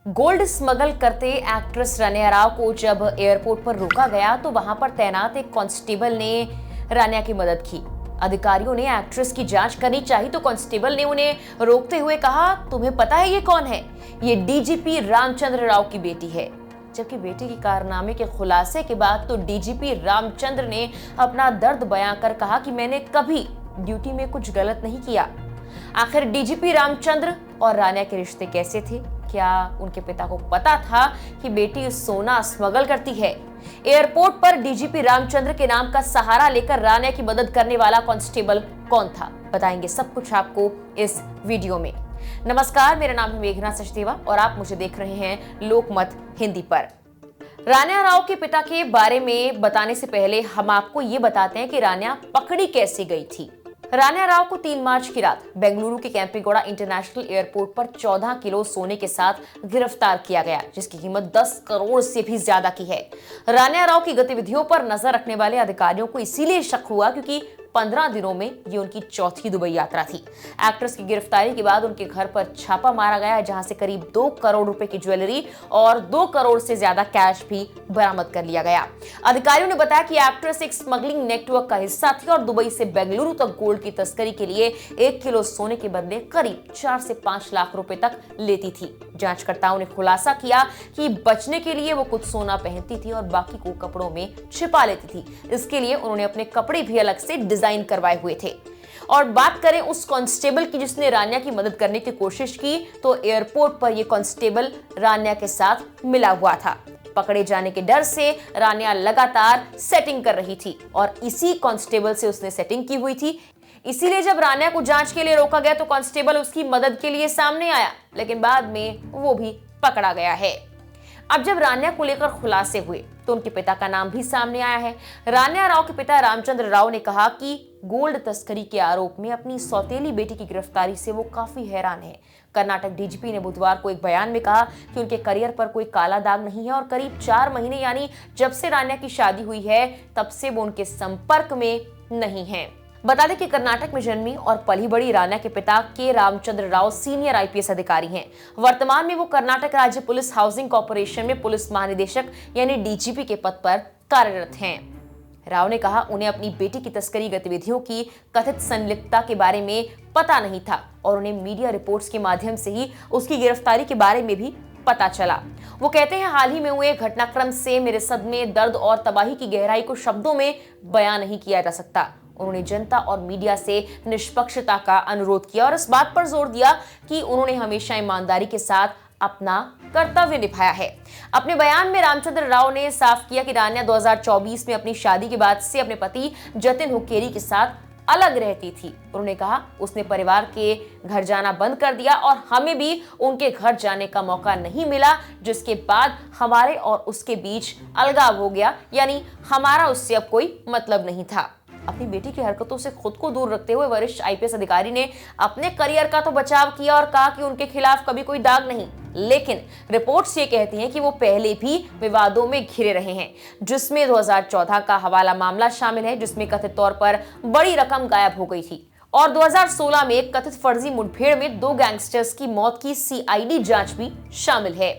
Gold smuggle करते actress रानिया राव को जब एयरपोर्ट पर रोका गया तो वहां पर तैनात एक कांस्टेबल ने रानिया की मदद की। अधिकारियों ने एक्ट्रेस की जांच करनी चाहिए तो कांस्टेबल ने उन्हें रोकते हुए कहा, तुम्हें पता है ये कौन है? ये डीजीपी रामचंद्र राव की बेटी है। जबकि बेटी के कारनामे के खुलासे के बाद तो डीजीपी रामचंद्र ने अपना दर्द बयां कर कहा कि मैंने कभी ड्यूटी में कुछ गलत नहीं किया। आखिर डीजीपी रामचंद्र और रानिया के रिश्ते कैसे थे? क्या उनके पिता को पता था कि बेटी सोना स्मगल करती है? एयरपोर्ट पर डीजीपी रामचंद्र के नाम का सहारा लेकर रानिया की मदद करने वाला कांस्टेबल कौन था? बताएंगे सब कुछ आपको इस वीडियो में। नमस्कार, मेरा नाम है मेघना सचदेवा और आप मुझे देख रहे हैं लोकमत हिंदी पर। रानिया राव के पिता के बारे में बताने से पहले हम आपको ये बताते हैं कि रानिया पकड़ी कैसे गई थी। रानिया राव को 3 मार्च की रात बेंगलुरु के केंपेगौड़ा इंटरनेशनल एयरपोर्ट पर 14 किलो सोने के साथ गिरफ्तार किया गया, जिसकी कीमत 10 करोड़ से भी ज्यादा की है। रानिया राव की गतिविधियों पर नजर रखने वाले अधिकारियों को इसीलिए शक हुआ क्योंकि 15 दिनों में ये उनकी चौथी दुबई यात्रा थी। एक्ट्रेस की गिरफ्तारी के बाद उनके घर पर छापा मारा गया, जहां से करीब 2 करोड़ रुपए की ज्वेलरी और 2 करोड़ से ज्यादा कैश भी बरामद कर लिया गया। अधिकारियों ने बताया कि एक्ट्रेस एक स्मगलिंग नेटवर्क का हिस्सा थी और दुबई से बेंगलुरु तक गोल्ड की तस्करी के लिए 1 किलो सोने के बदले करीब 4 से 5 लाख रुपए तक लेती थी। जांचकर्ताओं ने खुलासा किया कि बचने के लिए वो कुछ सोना पहनती थी और बाकी को कपड़ों में छिपा लेती थी। इसके लिए उन्होंने अपने कपड़े भी अलग से डिजाइन करवाए हुए थे। और बात करें उस कांस्टेबल की जिसने रानिया की मदद करने की कोशिश की, तो एयरपोर्ट पर यह कांस्टेबल रानिया के साथ मिला हुआ था। पकड़े जाने के डर से रानिया लगातार सेटिंग कर रही थी और इसी कांस्टेबल से उसने सेटिंग की हुई थी। इसीलिए जब रानिया को जांच के लिए रोका गया तो कांस्टेबल उसकी मदद के लिए सामने आया, लेकिन बाद में वो भी पकड़ा गया है। अब जब रानिया को लेकर खुलासे हुए तो उनके पिता का नाम भी सामने आया है। रानिया राव के पिता रामचंद्र राव ने कहा कि गोल्ड तस्करी के आरोप में अपनी सौतेली बेटी की गिरफ्तारी से वो काफी हैरान है। कर्नाटक डीजीपी ने बुधवार को एक बयान में कहा कि उनके करियर पर कोई काला दाग नहीं है और करीब 4 महीने यानी जब से रानिया की शादी हुई है तब से वो उनके संपर्क में नहीं है। बता दें कि कर्नाटक में जन्मी और पली बड़ी रानिया के पिता के रामचंद्र राव सीनियर आईपीएस अधिकारी हैं। वर्तमान में वो कर्नाटक राज्य पुलिस हाउसिंग कॉर्पोरेशन में पुलिस महानिदेशक यानी डीजीपी के पद पर कार्यरत हैं। राव ने कहा उन्हें अपनी बेटी की तस्करी गतिविधियों की कथित संलिप्तता के बारे में पता नहीं था और उन्हें मीडिया रिपोर्ट्स के माध्यम से ही उसकी गिरफ्तारी के बारे में भी पता चला। वो कहते हैं, हाल ही में हुए घटनाक्रम से मेरे सदमे, दर्द और तबाही की गहराई को शब्दों में बयान नहीं किया जा सकता। उन्होंने जनता और मीडिया से निष्पक्षता का अनुरोध किया और इस बात पर जोर दिया कि उन्होंने हमेशा ईमानदारी के साथ अपना कर्तव्य निभाया है। अपने बयान में रामचंद्र राव ने साफ किया कि रानिया 2024 में अपनी शादी के बाद से अपने पति जतिन हुक्केरी के साथ अलग रहती थी। उन्होंने कहा उसने परिवार के घर जाना बंद कर दिया और हमें भी उनके घर जाने का मौका नहीं मिला, जिसके बाद हमारे और उसके बीच अलगाव हो गया, यानी हमारा उससे अब कोई मतलब नहीं था। अपनी बेटी की हरकतों से खुद को दूर रखते हुए वरिष्ठ आईपीएस अधिकारी ने अपने करियर का तो बचाव किया और कहा कि उनके खिलाफ कभी कोई दाग नहीं, लेकिन रिपोर्ट्स ये कहती हैं कि वो पहले भी विवादों में घिरे रहे हैं, जिसमें 2014 का हवाला मामला शामिल है, जिसमें कथित तौर पर बड़ी रकम गायब हो गई थी और 2016 में एक कथित फर्जी मुठभेड़ में 2 गैंगस्टर्स की मौत की सीआईडी जांच भी शामिल है।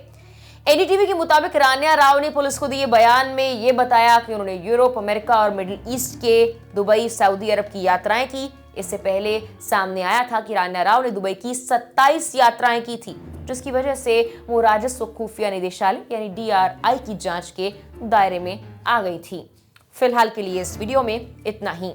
एनडीटीवी के मुताबिक रानिया राव ने पुलिस को दिए बयान में ये बताया कि उन्होंने यूरोप, अमेरिका और मिडिल ईस्ट के दुबई, सऊदी अरब की यात्राएं की। इससे पहले सामने आया था कि रानिया राव ने दुबई की 27 यात्राएं की थी, जिसकी वजह से वो राजस्व खुफिया निदेशालय यानी डीआरआई की जांच के दायरे में आ गई थी। फिलहाल के लिए इस वीडियो में इतना ही।